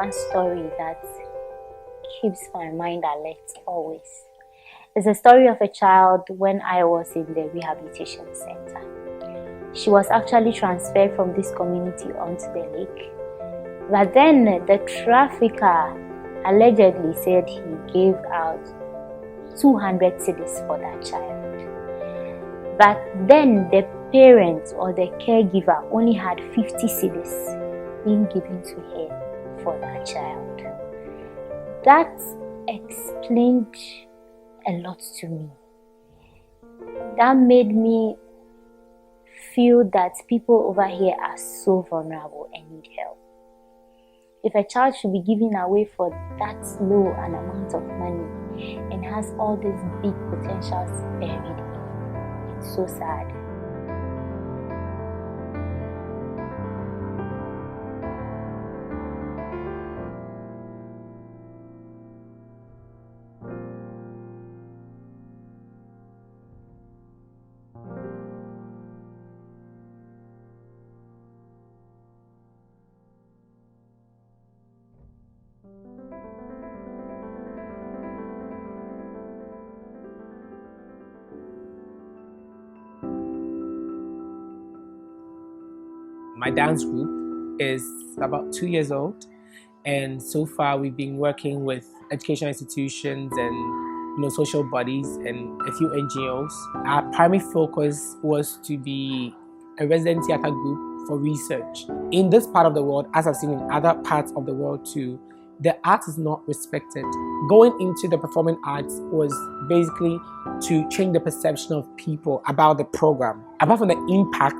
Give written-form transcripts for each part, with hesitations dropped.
one story that keeps my mind alert always. It's a story of a child when I was in the rehabilitation center. She was actually transferred from this community onto the lake. But then the trafficker allegedly said he gave out 200 cedis for that child. But then the parent or the caregiver only had 50 cedis being given to her for that child. That explained a lot to me. That made me feel that people over here are so vulnerable and need help. If a child should be given away for that low an amount of money and has all these big potentials buried in it, it's so sad. My dance group is about 2 years old, and so far we've been working with educational institutions and social bodies and a few NGOs. Our primary focus was to be a resident theatre group for research. In this part of the world, as I've seen in other parts of the world too, the art is not respected. Going into the performing arts was basically to change the perception of people about the program. Apart from the impact,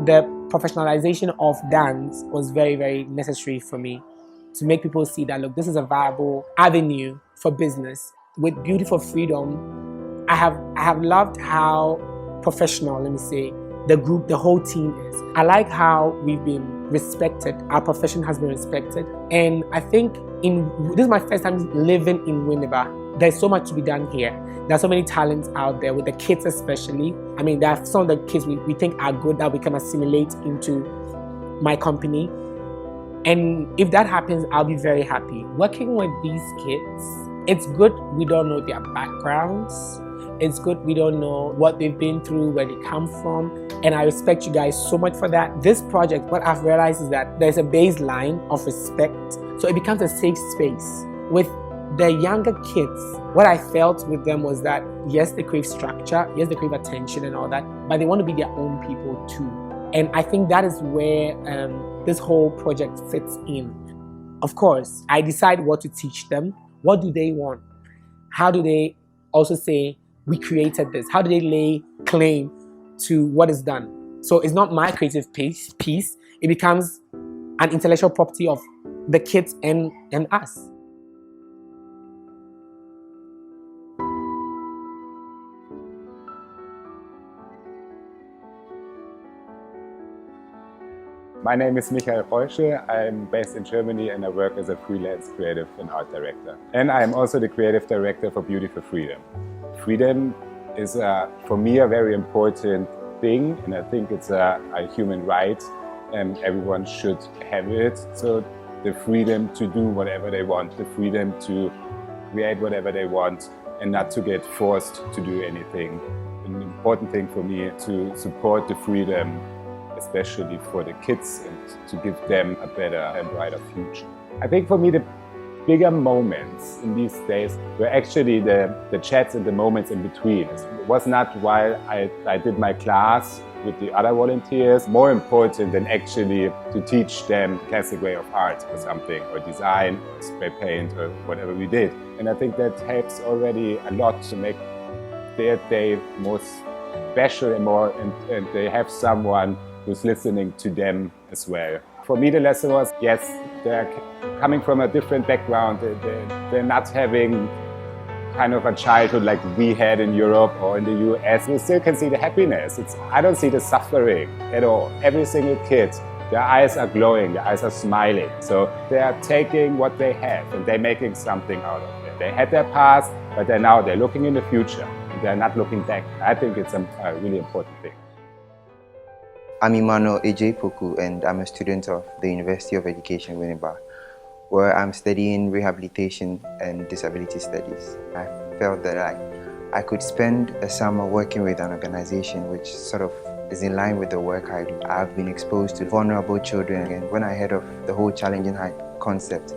the professionalization of dance was very, very necessary for me to make people see that, look, this is a viable avenue for business with beautiful freedom. I have loved how professional, let me say, the group, the whole team is. I like how we've been respected. Our profession has been respected. And I think this is my first time living in Winneba. There's so much to be done here. There are so many talents out there, with the kids especially. I mean, there are some of the kids we think are good that we can assimilate into my company. And if that happens, I'll be very happy. Working with these kids, it's good we don't know their backgrounds. It's good we don't know what they've been through, where they come from. And I respect you guys so much for that. This project, what I've realized is that there's a baseline of respect. So it becomes a safe space. With the younger kids, what I felt with them was that, yes, they crave structure, yes, they crave attention and all that, but they want to be their own people too. And I think that is where this whole project fits in. Of course, I decide what to teach them. What do they want? How do they also say, we created this? How do they lay claim to what is done? So it's not my creative piece. It becomes an intellectual property of the kids and us. My name is Michael Reusche. I'm based in Germany and I work as a freelance creative and art director. And I'm also the creative director for Beauty for Freedom. Freedom is, for me, a very important thing, and I think it's a human right and everyone should have it. So the freedom to do whatever they want, the freedom to create whatever they want and not to get forced to do anything. An important thing for me to support the freedom, especially for the kids, and to give them a better and brighter future. I think for me the bigger moments in these days were actually the chats and the moments in between. It was not while I did my class with the other volunteers, more important than actually to teach them classic way of art or something, or design, or spray paint, or whatever we did. And I think that helps already a lot to make their day more special and they have someone who's listening to them as well. For me, the lesson was, yes, they're coming from a different background. They're not having kind of a childhood like we had in Europe or in the US. We still can see the happiness. I don't see the suffering at all. Every single kid, their eyes are glowing, their eyes are smiling. So they are taking what they have and they're making something out of it. They had their past, but they're looking in the future. And they're not looking back. I think it's a really important thing. I'm Emmanuel Ejepoku and I'm a student of the University of Education, Winneba. where I'm studying rehabilitation and disability studies. I felt that I could spend a summer working with an organization which sort of is in line with the work I do. I've been exposed to vulnerable children, and when I heard of the whole challenging height concept,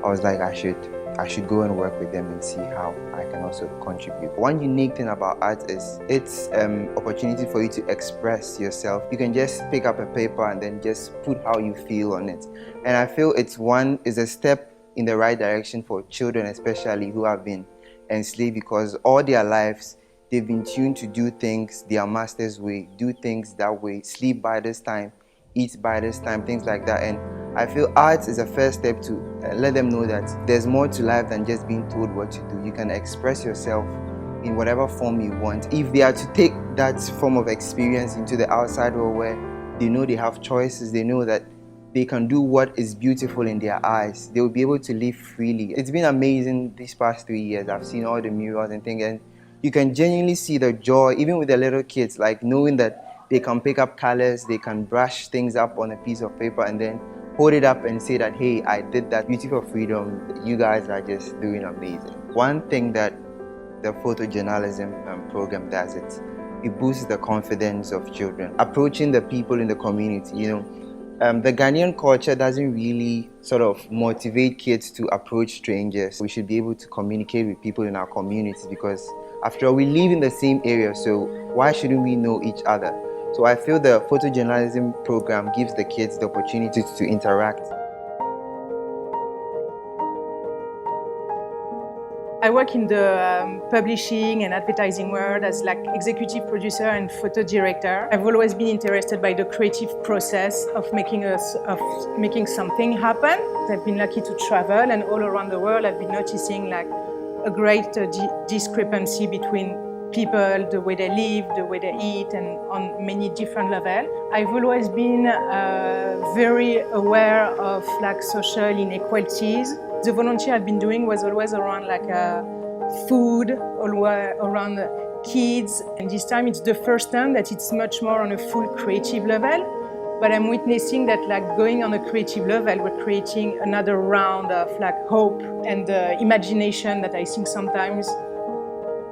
I was like, I should go and work with them and see how I can also contribute. One unique thing about art is it's an opportunity for you to express yourself. You can just pick up a paper and then just put how you feel on it. And I feel it's a step in the right direction for children, especially who have been enslaved, because all their lives they've been tuned to do things their master's way, do things that way, sleep by this time, eat by this time, things like that. And I feel art is a first step to let them know that there's more to life than just being told what to do. You can express yourself in whatever form you want. If they are to take that form of experience into the outside world where they know they have choices, they know that they can do what is beautiful in their eyes, they will be able to live freely. It's been amazing these past 3 years. I've seen all the murals and things, and you can genuinely see the joy, even with the little kids, like knowing that they can pick up colors, they can brush things up on a piece of paper and then hold it up and say that, hey, I did that. Beauty for Freedom, you guys are just doing amazing. One thing that the photojournalism program does, it boosts the confidence of children. Approaching the people in the community, the Ghanaian culture doesn't really sort of motivate kids to approach strangers. We should be able to communicate with people in our communities because after all, we live in the same area, so why shouldn't we know each other? So I feel the photojournalism program gives the kids the opportunity to interact. I work in the publishing and advertising world as like executive producer and photo director. I've always been interested by the creative process of making something happen. I've been lucky to travel, and all around the world I've been noticing like a great discrepancy between people, the way they live, the way they eat, and on many different levels. I've always been very aware of like social inequalities. The volunteer I've been doing was always around like food, around kids, and this time it's the first time that it's much more on a full creative level. But I'm witnessing that like going on a creative level, we're creating another round of like hope and imagination that I think sometimes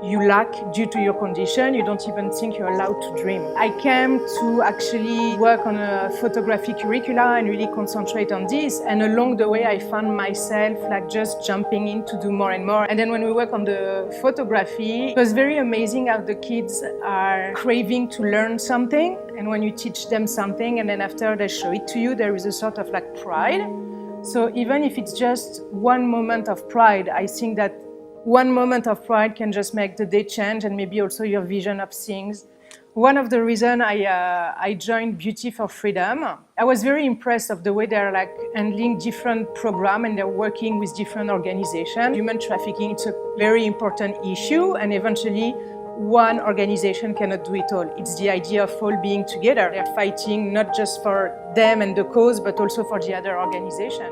you lack due to your condition. You don't even think you're allowed to dream. I came to actually work on a photography curricula and really concentrate on this. And along the way, I found myself like just jumping in to do more and more. And then when we work on the photography, it was very amazing how the kids are craving to learn something. And when you teach them something and then after they show it to you, there is a sort of like pride. So even if it's just one moment of pride, I think that one moment of pride can just make the day change and maybe also your vision of things. One of the reasons I joined Beauty for Freedom, I was very impressed of the way they're like handling different programs and they're working with different organizations. Human trafficking, it's a very important issue, and eventually one organization cannot do it all. It's the idea of all being together. They're fighting not just for them and the cause, but also for the other organization.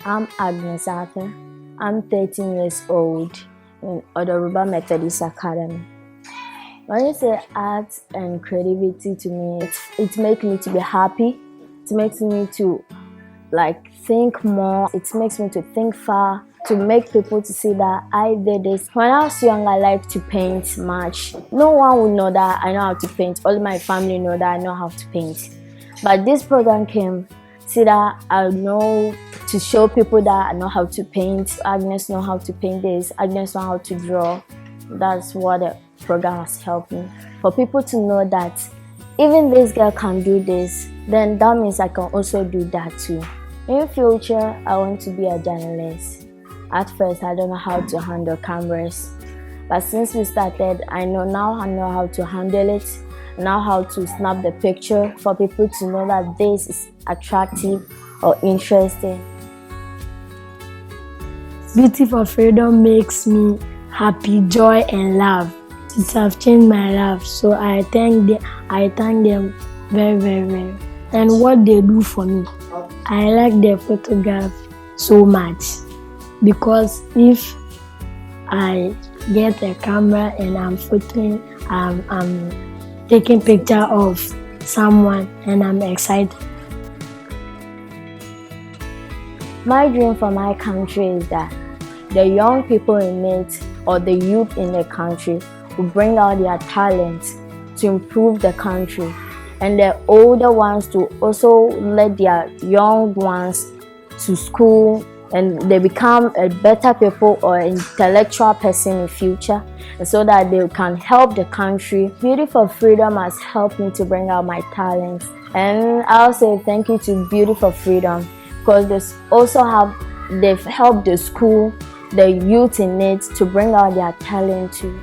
I'm Agnes Arthur. I'm 13 years old in Odoruba Methodist Academy. When you say art and creativity to me, it makes me to be happy. It makes me to like think more. It makes me to think far, to make people to see that I did this. When I was young, I liked to paint much. No one would know that I know how to paint. All my family know that I know how to paint. But this program came, see that I know to show people that I know how to paint. Agnes know how to paint this. Agnes know how to draw. That's what the program has helped me. For people to know that even this girl can do this, then that means I can also do that too. In future, I want to be a journalist. At first, I don't know how to handle cameras. But since we started, I know how to handle it. Now how to snap the picture for people to know that this is attractive or interesting. Beauty for Freedom makes me happy, joy, and love. It has changed my life, so I thank them very, very, very. And what they do for me, I like their photograph so much, because if I get a camera and I'm photoing, I'm taking picture of someone and I'm excited. My dream for my country is that the young people in it, or the youth in the country, will bring out their talents to improve the country, and the older ones to also let their young ones to school, and they become a better people or intellectual person in future, and so that they can help the country. Beauty for Freedom has helped me to bring out my talents, and I'll say thank you to Beauty for Freedom, because they've helped the school, the youth in it, to bring out their talent too.